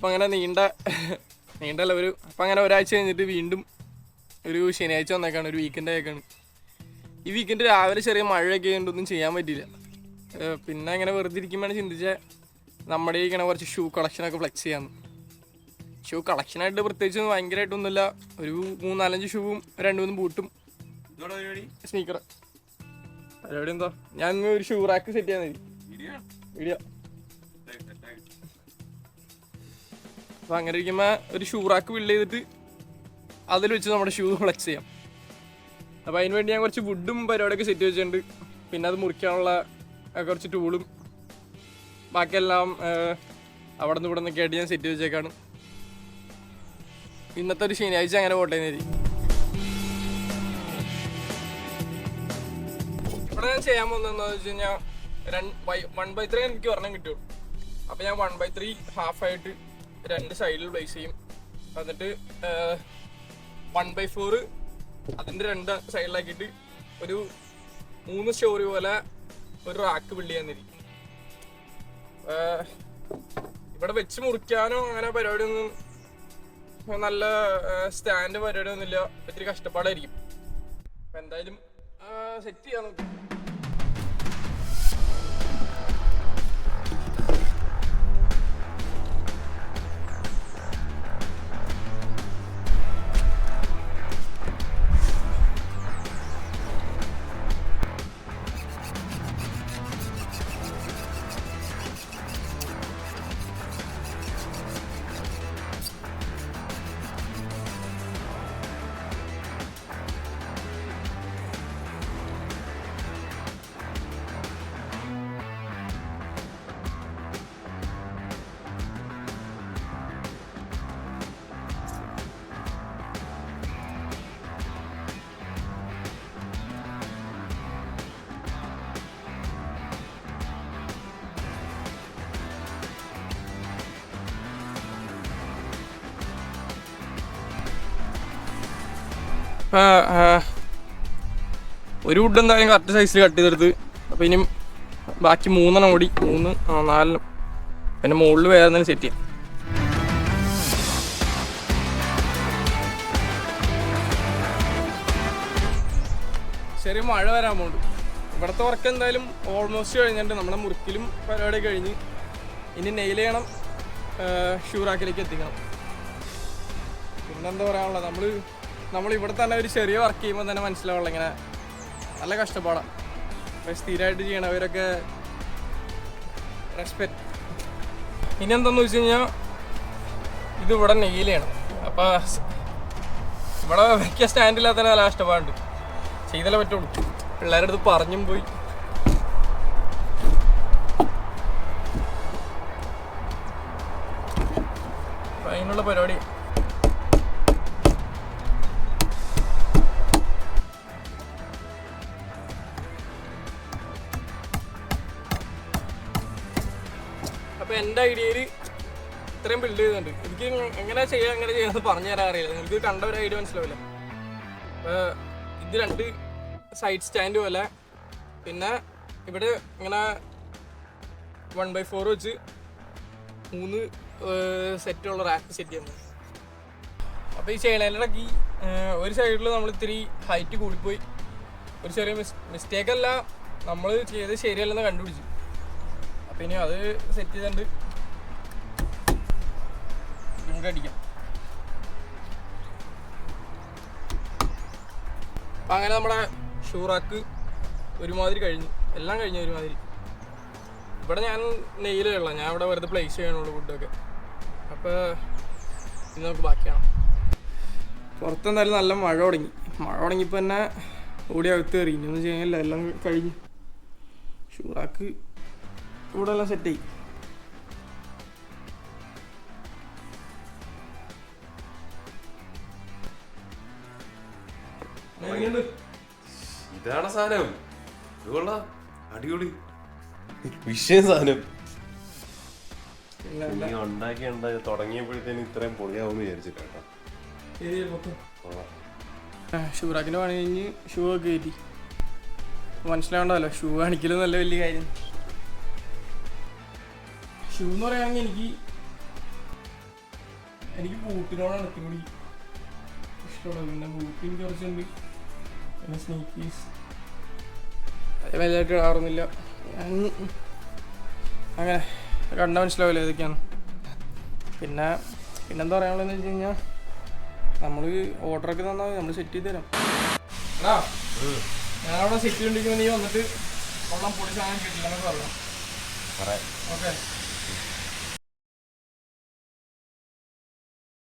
അപ്പം അങ്ങനെ നീണ്ടല്ല അപ്പം അങ്ങനെ ഒരാഴ്ച കഴിഞ്ഞിട്ട് വീണ്ടും ഒരു ശനിയാഴ്ച വന്നേക്കാണ്, ഒരു വീക്കെൻഡ് ആയേക്കാണ്. ഈ വീക്കെൻഡ് രാവിലെ ചെറിയ മഴയൊക്കെ ആയതുകൊണ്ടൊന്നും ചെയ്യാൻ പറ്റിയില്ല. പിന്നെ ഇങ്ങനെ വെറുതെ ഇരിക്കുമ്പോഴാണ് ചിന്തിച്ചാൽ നമ്മുടെ ഇങ്ങനെ കുറച്ച് ഷൂ കളക്ഷനൊക്കെ ഫ്ലെക്സ് ചെയ്യാമെന്ന്. ഷൂ കളക്ഷനായിട്ട് പ്രത്യേകിച്ച് ഭയങ്കരമായിട്ടൊന്നുമില്ല. ഒരു 3-4 ഷൂവും 2-3 ബൂട്ടും സ്നീക്കർ. പരിപാടി എന്താ, ഞാൻ ഒരു ഷൂ റാക്ക് സെറ്റ് ചെയ്യാൻ വീഡിയോ. അപ്പം അങ്ങനെ ഇരിക്കുമ്പോൾ ഒരു ഷൂ റാക്ക് ബിൽഡ് ചെയ്തിട്ട് അതിൽ വെച്ച് നമ്മുടെ ഷൂ ഫ്ലെക്സ് ചെയ്യാം. അപ്പോൾ അതിന് വേണ്ടി ഞാൻ കുറച്ച് വുഡും പരിപാടിയൊക്കെ സെറ്റ് വെച്ചിട്ടുണ്ട്. പിന്നെ അത് മുറിക്കാനുള്ള കുറച്ച് ടൂളും ബാക്കിയെല്ലാം അവിടെ നിന്ന് ഇവിടെ നിന്നൊക്കെ ആയിട്ട് ഞാൻ സെറ്റ് വെച്ചേക്കാണ്. ഇന്നത്തെ ഒരു ശനിയാഴ്ച അങ്ങനെ പോട്ടെ എന്ന്. ഇവിടെ ഞാൻ ചെയ്യാൻ പോകുന്നതെന്ന് വെച്ച് കഴിഞ്ഞാൽ 1/3 എനിക്ക് ഒരെണ്ണം കിട്ടുള്ളൂ. അപ്പോൾ ഞാൻ 1/3 ഹാഫായിട്ട് 2 സൈഡിൽ പ്ലേസ് ചെയ്യും. എന്നിട്ട് 1/4 അതിൻ്റെ 2 സൈഡിലാക്കിയിട്ട് ഒരു 3 സ്റ്റോറി പോലെ ഒരു റാക്ക് ബിൽഡ് ചെയ്യാൻ തരും. ഇവിടെ വെച്ച് മുറിക്കാനോ അങ്ങനെ പരിപാടിയൊന്നും, നല്ല സ്റ്റാൻഡ് പരിപാടിയൊന്നും ഇല്ല. ഇത്തിരി കഷ്ടപ്പാടായിരിക്കും. അപ്പം എന്തായാലും സെറ്റ് ചെയ്യാൻ നോക്കും. ഒരു വുഡ് എന്തായാലും കറക്റ്റ് സൈസിൽ കട്ട് ചെയ്തെടുത്ത്. അപ്പോൾ ഇനിയും ബാക്കി 3 കൂടി 4 പിന്നെ മുകളിൽ വേറെ എന്തെങ്കിലും സെറ്റ് ചെയ്യാം. ചെറിയ മഴ വരാൻ പോകുന്നുണ്ട്. ഇവിടുത്തെ വർക്ക് എന്തായാലും ഓൾമോസ്റ്റ് കഴിഞ്ഞിട്ട് നമ്മുടെ മുറിക്കലും പരിപാടി കഴിഞ്ഞ് ഇനി നെയിൽ ചെയ്യണം, ഷൂ റാക്കിലേക്ക് എത്തിക്കണം. പിന്നെന്താ പറയാനുള്ളത്, നമ്മൾ ഇവിടെ തന്നെ ഒരു ചെറിയ വർക്ക് ചെയ്യുമ്പോൾ തന്നെ മനസ്സിലാവുള്ളൂ ഇങ്ങനെ നല്ല കഷ്ടപ്പാടാണ്. അപ്പോൾ സ്ഥിരമായിട്ട് ചെയ്യണവരൊക്കെ റെസ്പെക്റ്റ്. ഇനി എന്താണെന്ന് വെച്ച് കഴിഞ്ഞാൽ ഇതിവിടെ നെയിൽ ചെയ്യണം. അപ്പോൾ ഇവിടെ വയ്ക്കുക സ്റ്റാൻഡില്ലാത്ത തന്നെ നല്ല കഷ്ടപ്പാടുണ്ട്. ചെയ്തല്ലേ പറ്റുള്ളൂ. പിള്ളേരുടെ അടുത്ത് പറഞ്ഞും പോയി. അപ്പം അതിനുള്ള പരിപാടി. അപ്പോൾ എൻ്റെ ഐഡിയയിൽ ഇത്രയും ബിൽഡ് ചെയ്തിട്ടുണ്ട്. എനിക്ക് എങ്ങനെ ചെയ്യാമെന്ന് പറഞ്ഞു തരാൻ അറിയില്ല. നിങ്ങൾക്ക് കണ്ട ഒരു ഐഡിയ മനസ്സിലാവില്ല. അപ്പോൾ ഇത് 2 സൈഡ് സ്റ്റാൻഡ് പോലെ, പിന്നെ ഇവിടെ ഇങ്ങനെ 1/4 വെച്ച് 3 സെറ്റുള്ള റാക്ക് സെറ്റ് ചെയ്യുന്നത്. അപ്പോൾ ഈ ചെയ്യണേലിടയ്ക്ക് ഒരു സൈഡിൽ നമ്മൾ ഇത്തിരി ഹൈറ്റ് കൂടിപ്പോയി. ഒരു ചെറിയ മിസ്റ്റേക്കല്ല, നമ്മൾ ചെയ്ത് ശരിയല്ലെന്ന് കണ്ടുപിടിച്ചു. അപ്പോൾ ഇനി അത് സെറ്റ് ചെയ്തിട്ടുണ്ട് നമുക്ക് അടിക്കാം. അപ്പം അങ്ങനെ നമ്മുടെ ഷൂ റാക്ക് ഒരുമാതിരി കഴിഞ്ഞു, എല്ലാം കഴിഞ്ഞു ഒരുമാതിരി. ഇവിടെ ഞാൻ നെയിലുള്ള, ഞാൻ ഇവിടെ വെറുതെ പ്ലേസ് ചെയ്യാനുള്ളൂ ഫുഡൊക്കെ. അപ്പോൾ ഇനി നമുക്ക് ബാക്കിയാണ്. പുറത്തെന്തായാലും നല്ല മഴ തുടങ്ങിയപ്പോൾ തന്നെ ഓടി അകത്ത് കയറി. ഇനിയൊന്നും ചെയ്യാനില്ല, എല്ലാം കഴിഞ്ഞു. ഷൂ റാക്ക് ഇവിടെ എല്ലാം സെറ്റായി. ഇതാണ് സാധനം. അടിപൊളി വിഷയം സാധനം. ഉണ്ടാക്കി തുടങ്ങിയപ്പോഴത്തേന് ഇത്രയും പൊളിയാവുമെന്ന് വിചാരിച്ചില്ല കേട്ടോ. ഷൂറാക്കിൻ്റെ പണി കഴിഞ്ഞ് ഷൂ ഒക്കെ കയറ്റി. മനസ്സിലാവണ്ടല്ലോ, ഷൂ കാണിക്കലും നല്ല വലിയ കാര്യം. ഷൂ എന്ന് പറയുകയാണെങ്കിൽ എനിക്ക് എനിക്ക് ബൂട്ടിനോടാണ് ഇത്തിരി ഇഷ്ടമുള്ളത്. പിന്നെ ബൂട്ട് എനിക്ക് കുറച്ചുണ്ട്. പിന്നെ സ്നീക്കീസ് വലുതായിട്ട് ഇടാറൊന്നുമില്ല. അങ്ങനെ കണ്ടാൽ മനസ്സിലാവില്ല ഏതൊക്കെയാണ്. പിന്നെന്താ പറയാനുള്ളതെന്ന് വെച്ച് കഴിഞ്ഞാൽ നമ്മൾ ഓർഡറൊക്കെ തന്നാൽ നമ്മൾ സെറ്റ് ചെയ്ത് തരാം. എടാ ഞാനവിടെ സെറ്റ് ചെയ്തിരിക്കുമ്പോൾ നീ വന്നിട്ട് കൊള്ളാം പൊടി സാധനം കിട്ടില്ലെന്നൊക്കെ പറയാം. ഓക്കെ.